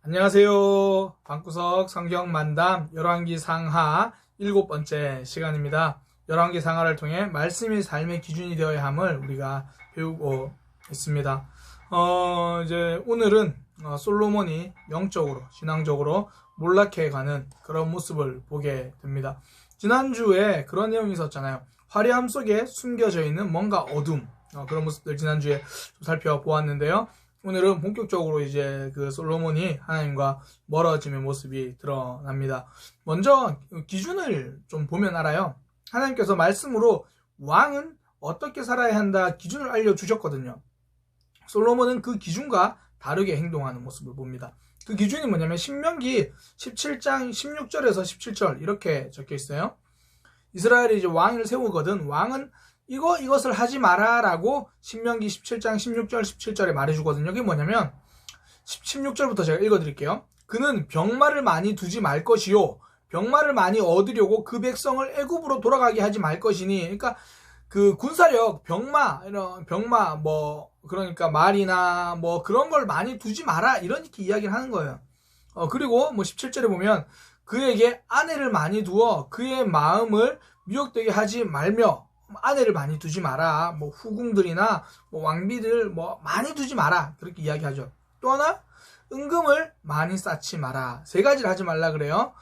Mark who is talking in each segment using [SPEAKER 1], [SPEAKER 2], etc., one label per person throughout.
[SPEAKER 1] 안녕하세요. 방구석 성경만담 열왕기 상하 7번째 시간입니다. 열왕기 상하를 통해 말씀이 삶의 기준이 되어야 함을 우리가 배우고 있습니다. 이제 오늘은 솔로몬이 영적으로, 신앙적으로 몰락해가는 그런 모습을 보게 됩니다. 지난주에 그런 내용이 있었잖아요. 화려함 속에 숨겨져 있는 뭔가 어둠, 그런 모습들 지난주에 좀 살펴보았는데요. 오늘은 본격적으로 이제 그 솔로몬이 하나님과 멀어짐의 모습이 드러납니다. 먼저 기준을 좀 보면 알아요. 하나님께서 말씀으로 왕은 어떻게 살아야 한다 기준을 알려주셨거든요. 솔로몬은 그 기준과 다르게 행동하는 모습을 봅니다. 그 기준이 뭐냐면 신명기 17장 16절에서 17절 이렇게 적혀 있어요. 이스라엘이 이제 왕을 세우거든 왕은 이것을 하지 마라 라고 신명기 17장 16절 17절에 말해주거든요. 그게 뭐냐면 16절부터 제가 읽어드릴게요. 그는 병마를 많이 두지 말 것이요 병마를 많이 얻으려고 그 백성을 애굽으로 돌아가게 하지 말 것이니, 그러니까 그 군사력 병마 이런 병마 뭐 그러니까 말이나 뭐 그런 걸 많이 두지 마라 이렇게 이야기를 하는 거예요. 그리고 뭐 17절에 보면 그에게 아내를 많이 두어 그의 마음을 미혹되게 하지 말며, 아내를 많이 두지 마라. 뭐 후궁들이나 뭐 왕비들 뭐 많이 두지 마라. 그렇게 이야기하죠. 또 하나 은금을 많이 쌓지 마라. 세 가지를 하지 말라 그래요.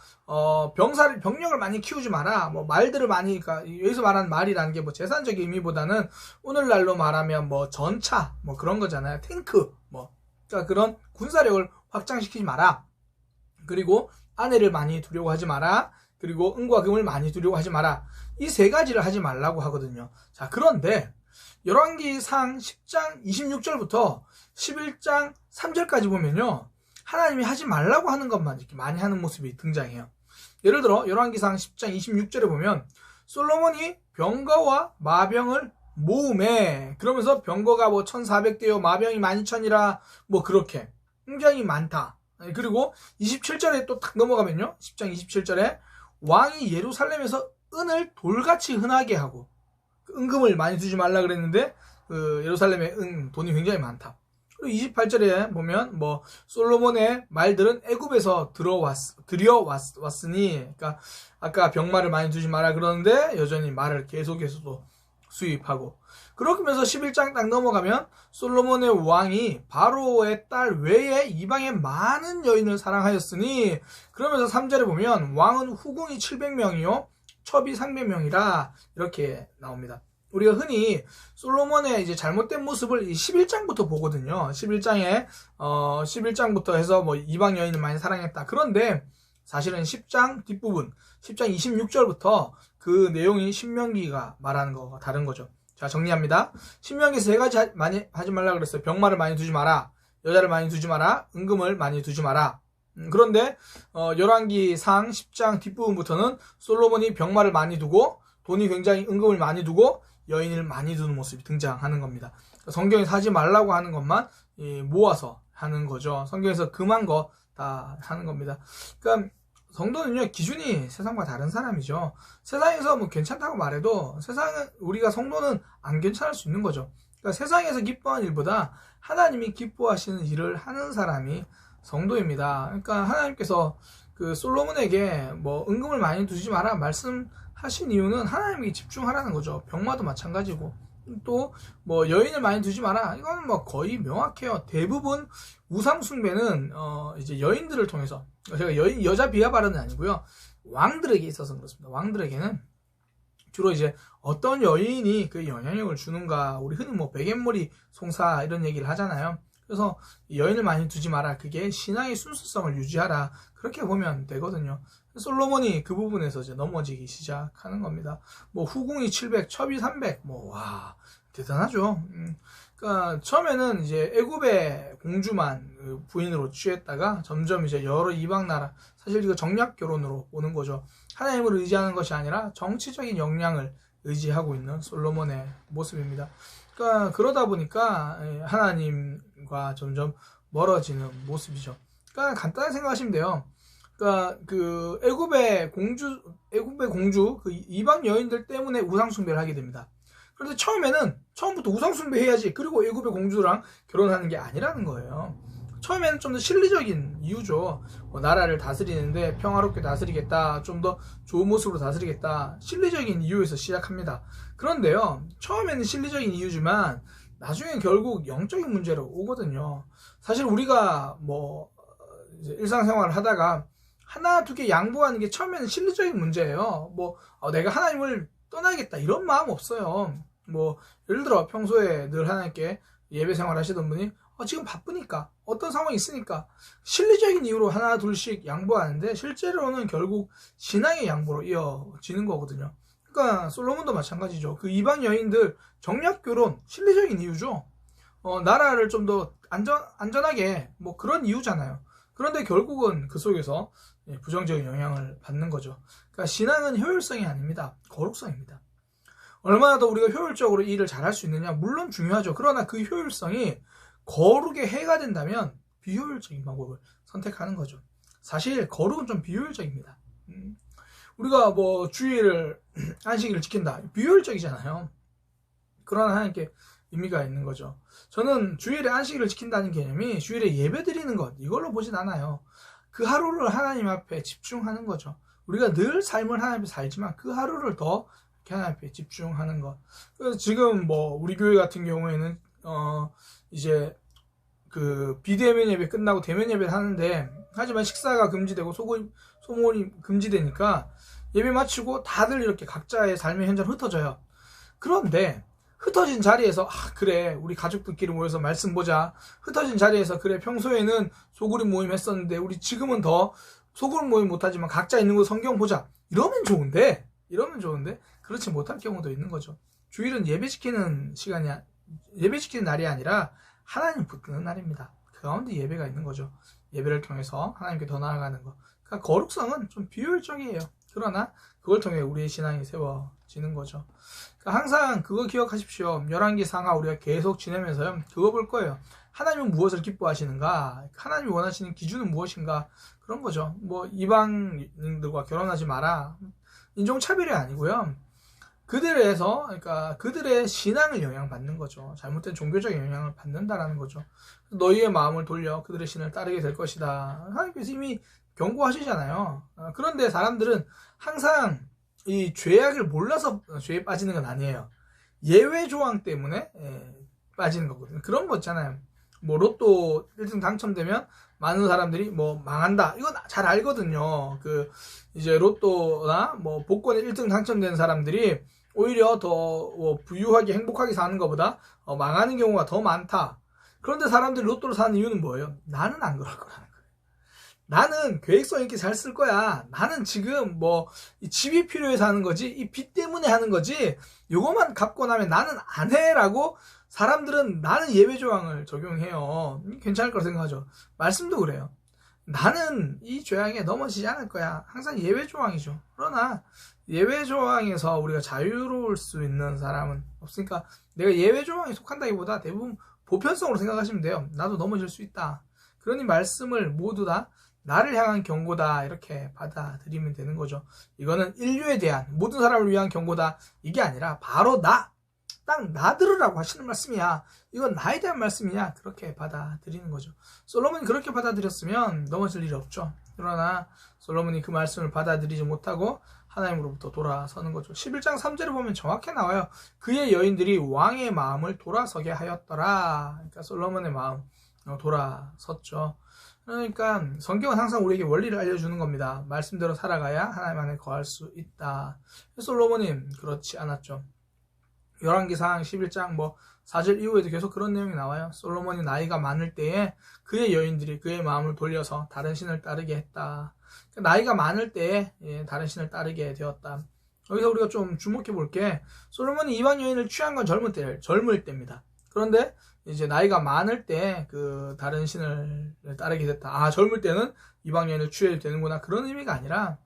[SPEAKER 1] 병력을 많이 키우지 마라. 뭐 말들을 많이, 그러니까 여기서 말하는 말이라는 게 뭐 재산적인 의미보다는 오늘날로 말하면 뭐 전차 뭐 그런 거잖아요. 탱크 뭐, 그러니까 그런 군사력을 확장시키지 마라. 그리고 아내를 많이 두려고 하지 마라. 그리고 은과 금을 많이 두려고 하지 마라. 이 세 가지를 하지 말라고 하거든요. 자, 그런데 열왕기상 10장 26절부터 11장 3절까지 보면요, 하나님이 하지 말라고 하는 것만 이렇게 많이 하는 모습이 등장해요. 예를 들어 열왕기상 10장 26절에 보면 솔로몬이 병거와 마병을 모으매, 그러면서 병거가 뭐 1400대요 마병이 12000이라 뭐 그렇게 굉장히 많다. 그리고 27절에 또 탁 넘어가면요, 10장 27절에 왕이 예루살렘에서 은을 돌같이 흔하게 하고, 은금을 많이 두지 말라 그랬는데 예루살렘에 돈이 굉장히 많다. 그리고 28절에 보면 뭐 솔로몬의 말들은 애굽에서 들여왔으니, 그러니까 아까 병마를 많이 두지 마라 그러는데 여전히 말을 계속해서 또 수입하고, 그러면서 11장 딱 넘어가면 솔로몬의 왕이 바로의 딸 외에 이방의 많은 여인을 사랑하였으니, 그러면서 3절에 보면 왕은 후궁이 700명이요 첩이 300명이라 이렇게 나옵니다. 우리가 흔히 솔로몬의 이제 잘못된 모습을 11장부터 보거든요. 11장부터 해서 뭐 이방 여인을 많이 사랑했다. 그런데 사실은 10장 뒷부분 10장 26절부터 그 내용이 신명기가 말하는 거가 다른 거죠. 자, 정리합니다. 신명기 세 가지 많이 하지 말라 그랬어요. 병마를 많이 두지 마라, 여자를 많이 두지 마라, 은금을 많이 두지 마라. 그런데 열왕기상 10장 뒷부분부터는 솔로몬이 병마를 많이 두고 돈이 굉장히 은금을 많이 두고 여인을 많이 두는 모습이 등장하는 겁니다. 성경에서 하지 말라고 하는 것만 모아서 하는 거죠. 성경에서 금한 거 다 하는 겁니다. 그러니까 성도는요, 기준이 세상과 다른 사람이죠. 세상에서 뭐 괜찮다고 말해도 우리가 성도는 안 괜찮을 수 있는 거죠. 그러니까 세상에서 기뻐하는 일보다 하나님이 기뻐하시는 일을 하는 사람이 성도입니다. 그러니까 하나님께서 그 솔로몬에게 뭐 은금을 많이 두지 마라 말씀하신 이유는 하나님에게 집중하라는 거죠. 병마도 마찬가지고, 또 뭐 여인을 많이 두지 마라, 이거는 뭐 거의 명확해요. 대부분 우상 숭배는 이제 여인들을 통해서, 제가 여자 비하 발언은 아니고요, 왕들에게 있어서 그렇습니다. 왕들에게는 주로 이제 어떤 여인이 그 영향력을 주는가, 우리 흔히 뭐 베갯머리 송사 이런 얘기를 하잖아요. 그래서 여인을 많이 두지 마라, 그게 신앙의 순수성을 유지하라, 그렇게 보면 되거든요. 솔로몬이 그 부분에서 이제 넘어지기 시작하는 겁니다. 뭐 후궁이 700, 첩이 300, 뭐 와 대단하죠. 그러니까 처음에는 이제 애굽의 공주만 부인으로 취했다가 점점 이제 여러 이방 나라, 사실 이거 정략 결혼으로 오는 거죠. 하나님을 의지하는 것이 아니라 정치적인 역량을 의지하고 있는 솔로몬의 모습입니다. 그러니까 그러다 보니까 하나님과 점점 멀어지는 모습이죠. 그러니까 간단하게 생각하시면 돼요. 그러니까 그 애굽의 공주 그 이방 여인들 때문에 우상 숭배를 하게 됩니다. 그런데 처음부터 우상 숭배해야지, 그리고 애굽의 공주랑 결혼하는 게 아니라는 거예요. 처음에는 좀 더 실리적인 이유죠. 나라를 다스리는데 평화롭게 다스리겠다, 좀 더 좋은 모습으로 다스리겠다, 실리적인 이유에서 시작합니다. 그런데요, 처음에는 실리적인 이유지만 나중에 결국 영적인 문제로 오거든요. 사실 우리가 뭐 이제 일상생활을 하다가 하나 두 개 양보하는 게 처음에는 실리적인 문제예요. 뭐 내가 하나님을 떠나겠다 이런 마음 없어요. 뭐 예를 들어 평소에 늘 하나님께 예배 생활 하시던 분이 지금 바쁘니까 어떤 상황이 있으니까 실리적인 이유로 하나 둘씩 양보하는데 실제로는 결국 신앙의 양보로 이어지는 거거든요. 그러니까 솔로몬도 마찬가지죠. 그 이방 여인들 정략 결혼 실리적인 이유죠. 나라를 좀 더 안전하게 뭐 그런 이유잖아요. 그런데 결국은 그 속에서 부정적인 영향을 받는 거죠. 그러니까 신앙은 효율성이 아닙니다. 거룩성입니다. 얼마나 더 우리가 효율적으로 일을 잘할 수 있느냐 물론 중요하죠. 그러나 그 효율성이 거룩에 해가 된다면 비효율적인 방법을 선택하는 거죠. 사실 거룩은 좀 비효율적입니다. 우리가 뭐 주일을 안식일을 지킨다 비효율적이잖아요. 그러나 하나님께 의미가 있는 거죠. 저는 주일에 안식일을 지킨다는 개념이 주일에 예배 드리는 것 이걸로 보진 않아요. 그 하루를 하나님 앞에 집중하는 거죠. 우리가 늘 삶을 하나님 앞에 살지만 그 하루를 더 하나님 앞에 집중하는 것. 그래서 지금 뭐 우리 교회 같은 경우에는 이제 그 비대면 예배 끝나고 대면 예배를 하는데 하지만 식사가 금지되고 소모임이 금지되니까 예배 마치고 다들 이렇게 각자의 삶의 현장을 흩어져요. 그런데 흩어진 자리에서 그래 우리 가족들끼리 모여서 말씀 보자. 흩어진 자리에서 그래 평소에는 소그룹 모임 했었는데 우리 지금은 더 소그룹 모임 못하지만 각자 있는 곳 성경 보자. 이러면 좋은데 그렇지 못할 경우도 있는 거죠. 주일은 예배지키는 날이 아니라 하나님 붙드는 날입니다. 그 가운데 예배가 있는 거죠. 예배를 통해서 하나님께 더 나아가는 거. 그러니까 거룩성은 좀 비효율적이에요. 그러나 그걸 통해 우리의 신앙이 세워지는 거죠. 그러니까 항상 그거 기억하십시오. 열왕기 상하 우리가 계속 지내면서요. 그거 볼 거예요. 하나님은 무엇을 기뻐하시는가? 하나님이 원하시는 기준은 무엇인가? 그런 거죠. 뭐 이방인들과 결혼하지 마라. 인종차별이 아니고요. 그러니까 그들의 신앙을 영향받는 거죠. 잘못된 종교적인 영향을 받는다라는 거죠. 너희의 마음을 돌려 그들의 신을 따르게 될 것이다. 하나님께서 이미 경고하시잖아요. 그런데 사람들은 항상 이 죄악을 몰라서 죄에 빠지는 건 아니에요. 예외 조항 때문에 빠지는 거거든요. 그런 거 있잖아요. 뭐 로또 1등 당첨되면 많은 사람들이 뭐 망한다. 이건 잘 알거든요. 그 이제 로또나 뭐 복권에 1등 당첨된 사람들이 오히려 더 부유하게 행복하게 사는 것보다 망하는 경우가 더 많다. 그런데 사람들이 로또를 사는 이유는 뭐예요? 나는 안 그럴 거라는 거예요. 나는 계획성 있게 잘 쓸 거야. 나는 지금 뭐 집이 필요해서 하는 거지 이 빚 때문에 하는 거지 요거만 갚고 나면 나는 안 해라고 사람들은 나는 예외 조항을 적용해요. 괜찮을 거라 생각하죠. 말씀도 그래요. 나는 이 죄악에 넘어지지 않을 거야. 항상 예외 조항이죠. 그러나 예외 조항에서 우리가 자유로울 수 있는 사람은 없으니까 내가 예외 조항에 속한다기보다 대부분 보편성으로 생각하시면 돼요. 나도 넘어질 수 있다. 그러니 말씀을 모두 다 나를 향한 경고다 이렇게 받아들이면 되는 거죠. 이거는 인류에 대한 모든 사람을 위한 경고다 이게 아니라 바로 딱 나 들으라고 하시는 말씀이야. 이건 나에 대한 말씀이냐 그렇게 받아들이는 거죠. 솔로몬이 그렇게 받아들였으면 넘어질 일이 없죠. 그러나 솔로몬이 그 말씀을 받아들이지 못하고 하나님으로부터 돌아서는 거죠. 11장 3절을 보면 정확히 나와요. 그의 여인들이 왕의 마음을 돌아서게 하였더라. 그러니까 솔로몬의 마음 돌아섰죠. 그러니까 성경은 항상 우리에게 원리를 알려주는 겁니다. 말씀대로 살아가야 하나님 안에 거할 수 있다. 솔로몬은 그렇지 않았죠. 열왕기상 11장 4절 이후에도 계속 그런 내용이 나와요. 솔로몬이 나이가 많을 때에 그의 여인들이 그의 마음을 돌려서 다른 신을 따르게 했다. 나이가 많을 때에 다른 신을 따르게 되었다. 여기서 우리가 좀 주목해 볼 게 솔로몬이 이방 여인을 취한 건 젊을 때입니다. 그런데 이제 나이가 많을 때 그 다른 신을 따르게 됐다. 젊을 때는 이방 여인을 취해도 되는구나. 그런 의미가 아니라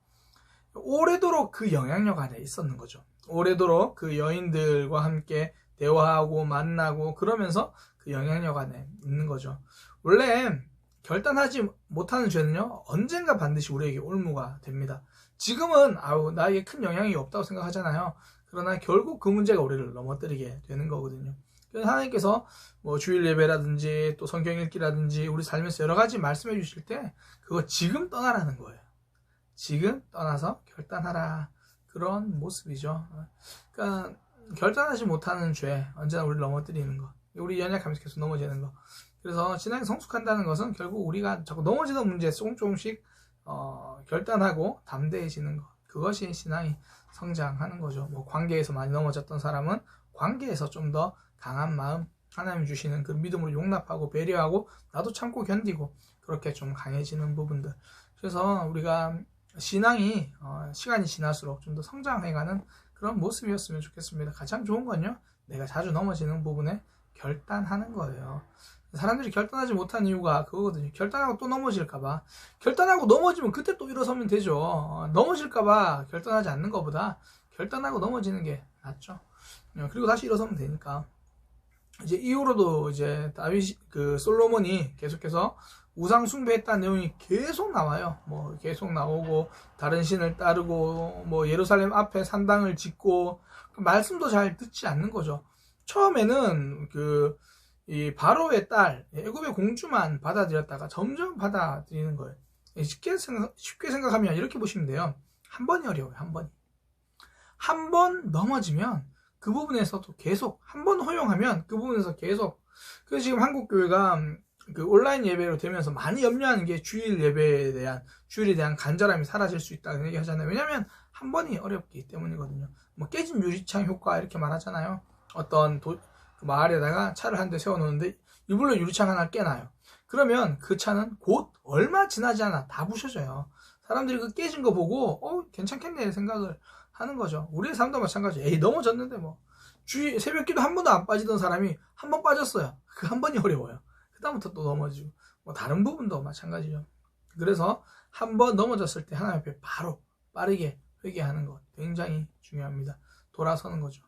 [SPEAKER 1] 오래도록 그 영향력 안에 있었는 거죠. 오래도록 그 여인들과 함께 대화하고 만나고 그러면서 그 영향력 안에 있는 거죠. 원래 결단하지 못하는 죄는요 언젠가 반드시 우리에게 올무가 됩니다. 지금은 나에게 큰 영향이 없다고 생각하잖아요. 그러나 결국 그 문제가 우리를 넘어뜨리게 되는 거거든요. 그래서 하나님께서 뭐 주일 예배라든지 또 성경 읽기라든지 우리 삶에서 여러 가지 말씀해 주실 때 그거 지금 떠나라는 거예요. 지금 떠나서 결단하라. 그런 모습이죠. 그러니까 결단하지 못하는 죄, 언제나 우리를 넘어뜨리는 거. 우리 연약하면서 계속 넘어지는 거. 그래서 신앙이 성숙한다는 것은 결국 우리가 자꾸 넘어지는 문제에 조금씩 결단하고 담대해지는 것. 그것이 신앙이 성장하는 거죠. 뭐 관계에서 많이 넘어졌던 사람은 관계에서 좀 더 강한 마음, 하나님이 주시는 그 믿음으로 용납하고 배려하고 나도 참고 견디고 그렇게 좀 강해지는 부분들. 그래서 우리가 신앙이 시간이 지날수록 좀 더 성장해가는 그런 모습이었으면 좋겠습니다. 가장 좋은 건요, 내가 자주 넘어지는 부분에 결단하는 거예요. 사람들이 결단하지 못한 이유가 그거거든요. 결단하고 또 넘어질까봐. 결단하고 넘어지면 그때 또 일어서면 되죠. 넘어질까봐 결단하지 않는 것보다 결단하고 넘어지는 게 낫죠. 그리고 다시 일어서면 되니까. 이제 이후로도 이제 솔로몬이 계속해서 우상 숭배했다는 내용이 계속 나와요. 뭐 계속 나오고 다른 신을 따르고 뭐 예루살렘 앞에 산당을 짓고 말씀도 잘 듣지 않는 거죠. 처음에는 이 바로의 딸 애굽의 공주만 받아들였다가 점점 받아들이는 거예요. 쉽게 생각하면 이렇게 보시면 돼요. 한 번이 어려워요. 한 번이. 한 번 넘어지면 그 부분에서도 계속 한 번 허용하면 그 부분에서 계속. 그래서 지금 한국 교회가 온라인 예배로 되면서 많이 염려하는 게 주일에 대한 간절함이 사라질 수 있다는 얘기 하잖아요. 왜냐하면 한 번이 어렵기 때문이거든요. 뭐 깨진 유리창 효과 이렇게 말하잖아요. 어떤 마을에다가 차를 한 대 세워놓는데 이불로 유리창 하나 깨놔요. 그러면 그 차는 곧 얼마 지나지 않아 다 부셔져요. 사람들이 그 깨진 거 보고 괜찮겠네 생각을 하는 거죠. 우리의 삶도 마찬가지예요. 에이 넘어졌는데 뭐 새벽기도 한 번도 안 빠지던 사람이 한 번 빠졌어요. 그 한 번이 어려워요. 그 다음부터 또 넘어지고 뭐 다른 부분도 마찬가지죠. 그래서 한 번 넘어졌을 때 하나님 앞에 바로 빠르게 회개하는 것 굉장히 중요합니다. 돌아서는 거죠.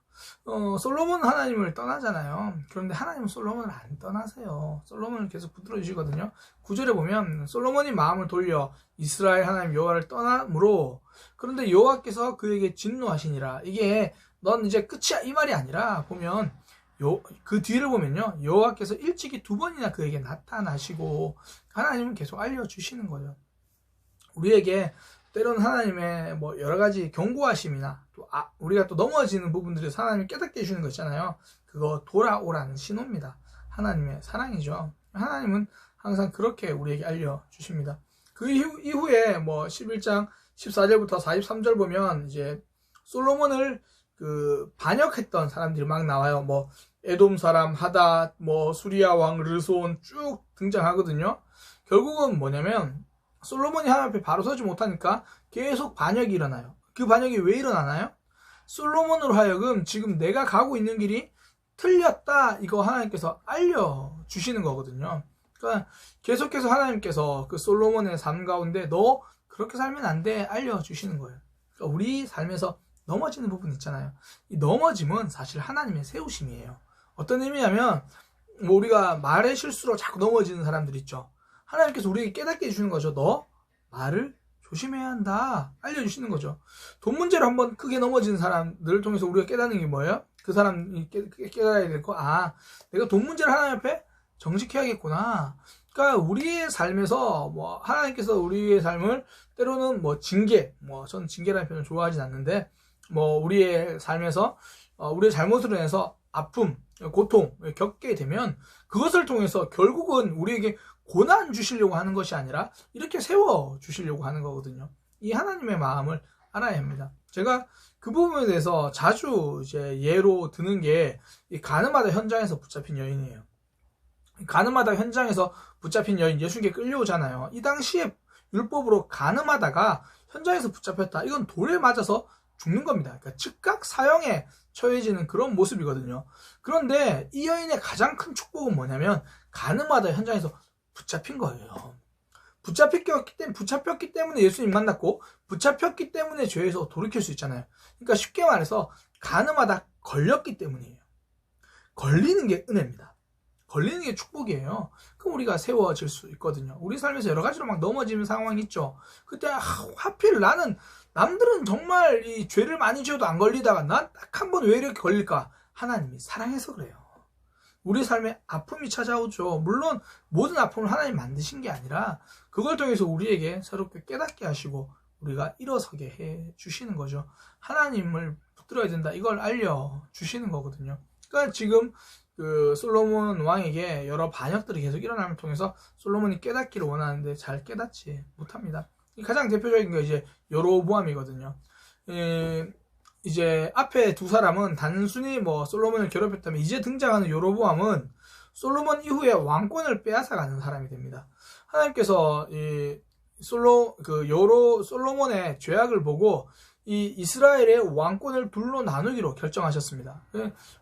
[SPEAKER 1] 솔로몬은 하나님을 떠나잖아요. 그런데 하나님은 솔로몬을 안 떠나세요. 솔로몬을 계속 붙들어 주시거든요. 9절에 보면 솔로몬이 마음을 돌려 이스라엘 하나님 여호와를 떠나므로 그런데 여호와께서 그에게 진노하시니라. 이게 넌 이제 끝이야 이 말이 아니라 보면 그 뒤를 보면요, 여호와께서 일찍이 2번이나 그에게 나타나시고 하나님은 계속 알려주시는 거예요. 우리에게 때로는 하나님의 뭐 여러 가지 경고하심이나 또 우리가 또 넘어지는 부분들에서 하나님이 깨닫게 해주는 거 있잖아요. 그거 돌아오라는 신호입니다. 하나님의 사랑이죠. 하나님은 항상 그렇게 우리에게 알려주십니다. 그 이후에 뭐 11장 14절부터 43절 보면 이제 솔로몬을 반역했던 사람들이 막 나와요. 뭐 에돔 사람 하닷, 뭐 수리아 왕 르손 쭉 등장하거든요. 결국은 뭐냐면 솔로몬이 하나님 앞에 바로 서지 못하니까 계속 반역이 일어나요. 그 반역이 왜 일어나나요? 솔로몬으로 하여금 지금 내가 가고 있는 길이 틀렸다 이거 하나님께서 알려주시는 거거든요. 그러니까 계속해서 하나님께서 그 솔로몬의 삶 가운데 너 그렇게 살면 안 돼 알려주시는 거예요. 그러니까 우리 삶에서 넘어지는 부분 있잖아요. 이 넘어짐은 사실 하나님의 세우심이에요. 어떤 의미냐면 뭐 우리가 말의 실수로 자꾸 넘어지는 사람들 있죠. 하나님께서 우리에게 깨닫게 해주는 거죠. 너 말을 조심해야 한다 알려주시는 거죠. 돈 문제로 한번 크게 넘어지는 사람들을 통해서 우리가 깨닫는 게 뭐예요? 그 사람이 깨달아야 될 거, 내가 돈 문제를 하나님 앞에 정직해야겠구나. 그러니까 우리의 삶에서 뭐 하나님께서 우리의 삶을 때로는 뭐 징계, 뭐 저는 징계라는 표현을 좋아하진 않는데 뭐 우리의 삶에서 우리의 잘못으로 인해서 아픔, 고통 겪게 되면 그것을 통해서 결국은 우리에게 고난 주시려고 하는 것이 아니라 이렇게 세워 주시려고 하는 거거든요. 이 하나님의 마음을 알아야 합니다. 제가 그 부분에 대해서 자주 이제 예로 드는 게 이 가늠하다 현장에서 붙잡힌 여인이에요. 가늠하다 현장에서 붙잡힌 여인 예수님께 끌려오잖아요. 이 당시에 율법으로 가늠하다가 현장에서 붙잡혔다. 이건 돌에 맞아서 죽는 겁니다. 그러니까 즉각 사형에 처해지는 그런 모습이거든요. 그런데 이 여인의 가장 큰 축복은 뭐냐면 가늠하다 현장에서 붙잡힌 거예요. 붙잡혔기 때문에 예수님 만났고 붙잡혔기 때문에 죄에서 돌이킬 수 있잖아요. 그러니까 쉽게 말해서 가늠하다 걸렸기 때문이에요. 걸리는 게 은혜입니다. 걸리는 게 축복이에요. 그럼 우리가 세워질 수 있거든요. 우리 삶에서 여러 가지로 막 넘어지는 상황이 있죠. 그때 하필 남들은 정말 이 죄를 많이 지어도 안 걸리다가 난 딱 한 번 왜 이렇게 걸릴까? 하나님이 사랑해서 그래요. 우리 삶에 아픔이 찾아오죠. 물론 모든 아픔을 하나님 만드신 게 아니라 그걸 통해서 우리에게 새롭게 깨닫게 하시고 우리가 일어서게 해 주시는 거죠. 하나님을 붙들어야 된다, 이걸 알려주시는 거거든요. 그러니까 지금 그 솔로몬 왕에게 여러 반역들이 계속 일어남을 통해서 솔로몬이 깨닫기를 원하는데 잘 깨닫지 못합니다. 가장 대표적인 게 이제 여로보암이거든요. 이제 앞에 두 사람은 단순히 뭐 솔로몬을 괴롭혔다면, 이제 등장하는 여로보암은 솔로몬 이후에 왕권을 빼앗아가는 사람이 됩니다. 하나님께서 솔로몬의 죄악을 보고 이 이스라엘의 왕권을 둘로 나누기로 결정하셨습니다.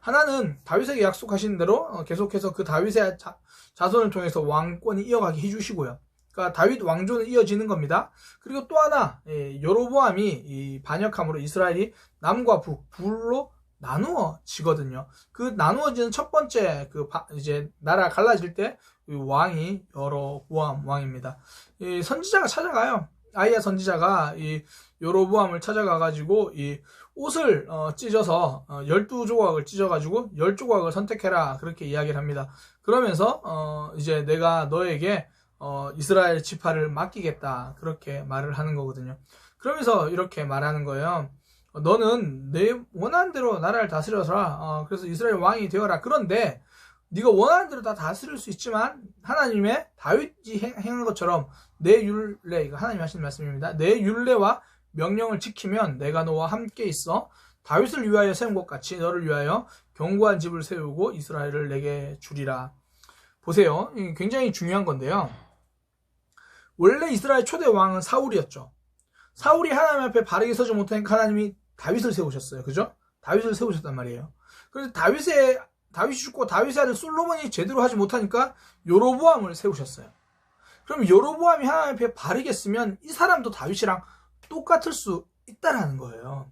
[SPEAKER 1] 하나는 다윗에게 약속하신 대로 계속해서 그 다윗의 자손을 통해서 왕권이 이어가게 해주시고요. 그러니까 다윗 왕조는 이어지는 겁니다. 그리고 또 하나, 여로보암이 이 반역함으로 이스라엘이 남과 북 둘로 나누어지거든요. 그 나누어지는 첫 번째 이제 나라가 갈라질 때 왕이 여로보암 왕입니다. 이 선지자가 찾아가요. 아이야 선지자가 이 여로보암을 찾아가가지고 이 옷을 찢어서 12조각을 찢어가지고 10조각을 선택해라, 그렇게 이야기를 합니다. 그러면서 이제 내가 너에게 이스라엘 지파를 맡기겠다, 그렇게 말을 하는 거거든요. 그러면서 이렇게 말하는 거예요. 너는 내 원하는 대로 나라를 다스려라. 그래서 이스라엘 왕이 되어라. 그런데 네가 원하는 대로 다 다스릴 수 있지만 하나님의 다윗이 행한 것처럼 내 율례, 이거 하나님 하시는 말씀입니다. 내 율례와 명령을 지키면 내가 너와 함께 있어 다윗을 위하여 세운 것 같이 너를 위하여 견고한 집을 세우고 이스라엘을 내게 주리라. 보세요. 굉장히 중요한 건데요. 원래 이스라엘 초대 왕은 사울이었죠. 사울이 하나님 앞에 바르게 서지 못하니까 하나님이 다윗을 세우셨어요. 그죠? 다윗을 세우셨단 말이에요. 그런데 다윗이 죽고 다윗의 아들 솔로몬이 제대로 하지 못하니까 여로보암을 세우셨어요. 그럼 여로보암이 하나님 앞에 바르게 쓰면 이 사람도 다윗이랑 똑같을 수 있다라는 거예요.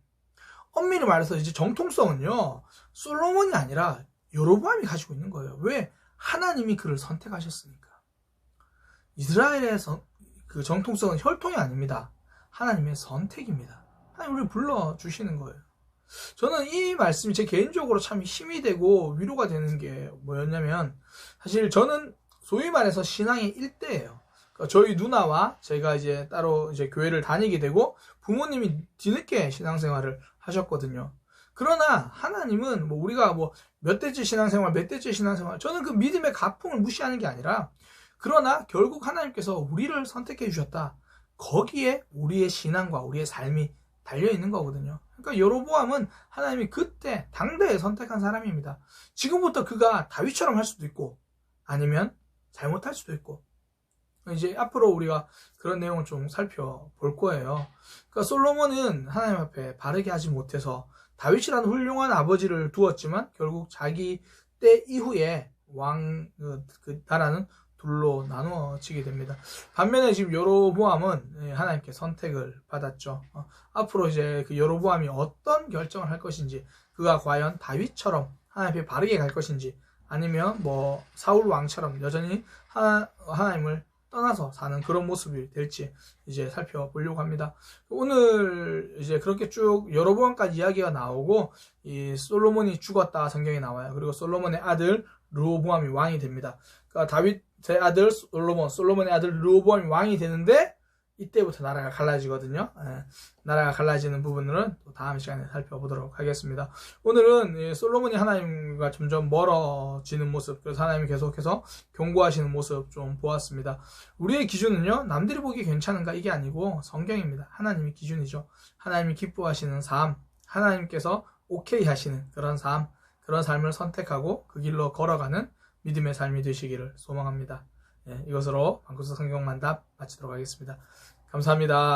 [SPEAKER 1] 엄밀히 말해서 이제 정통성은요, 솔로몬이 아니라 여로보암이 가지고 있는 거예요. 왜? 하나님이 그를 선택하셨으니까. 이스라엘의 그 정통성은 혈통이 아닙니다. 하나님의 선택입니다. 하나님 우리를 불러주시는 거예요. 저는 이 말씀이 제 개인적으로 참 힘이 되고 위로가 되는 게 뭐였냐면, 사실 저는 소위 말해서 신앙의 일대예요. 그러니까 저희 누나와 제가 이제 따로 이제 교회를 다니게 되고 부모님이 뒤늦게 신앙생활을 하셨거든요. 그러나 하나님은 뭐 우리가 뭐 몇 대째 신앙생활, 저는 그 믿음의 가풍을 무시하는 게 아니라, 그러나 결국 하나님께서 우리를 선택해 주셨다. 거기에 우리의 신앙과 우리의 삶이 달려있는 거거든요. 그러니까 여로보암은 하나님이 그때 당대에 선택한 사람입니다. 지금부터 그가 다윗처럼 할 수도 있고 아니면 잘못할 수도 있고, 이제 앞으로 우리가 그런 내용을 좀 살펴볼 거예요. 그러니까 솔로몬은 하나님 앞에 바르게 하지 못해서 다윗이라는 훌륭한 아버지를 두었지만 결국 자기 때 이후에 그 나라는 둘로 나누어지게 됩니다. 반면에 지금 여로보암은 하나님께 선택을 받았죠. 앞으로 이제 그 여로보암이 어떤 결정을 할 것인지, 그가 과연 다윗처럼 하나님 앞에 바르게 갈 것인지, 아니면 뭐 사울 왕처럼 여전히 하나님을 떠나서 사는 그런 모습이 될지 이제 살펴보려고 합니다. 오늘 이제 그렇게 쭉 여로보암까지 이야기가 나오고, 이 솔로몬이 죽었다 성경에 나와요. 그리고 솔로몬의 아들 르호보암이 왕이 됩니다. 그러니까 다윗의 아들 솔로몬의 아들 르호보암이 왕이 되는데 이때부터 나라가 갈라지거든요. 나라가 갈라지는 부분들은 또 다음 시간에 살펴보도록 하겠습니다. 오늘은 솔로몬이 하나님과 점점 멀어지는 모습, 그래서 하나님이 계속해서 경고하시는 모습 좀 보았습니다. 우리의 기준은요, 남들이 보기 괜찮은가 이게 아니고 성경입니다. 하나님이 기준이죠. 하나님이 기뻐하시는 삶, 하나님께서 오케이 하시는 그런 삶, 그런 삶을 선택하고 그 길로 걸어가는 믿음의 삶이 되시기를 소망합니다. 이것으로 방구석 성경만답 마치도록 하겠습니다. 감사합니다.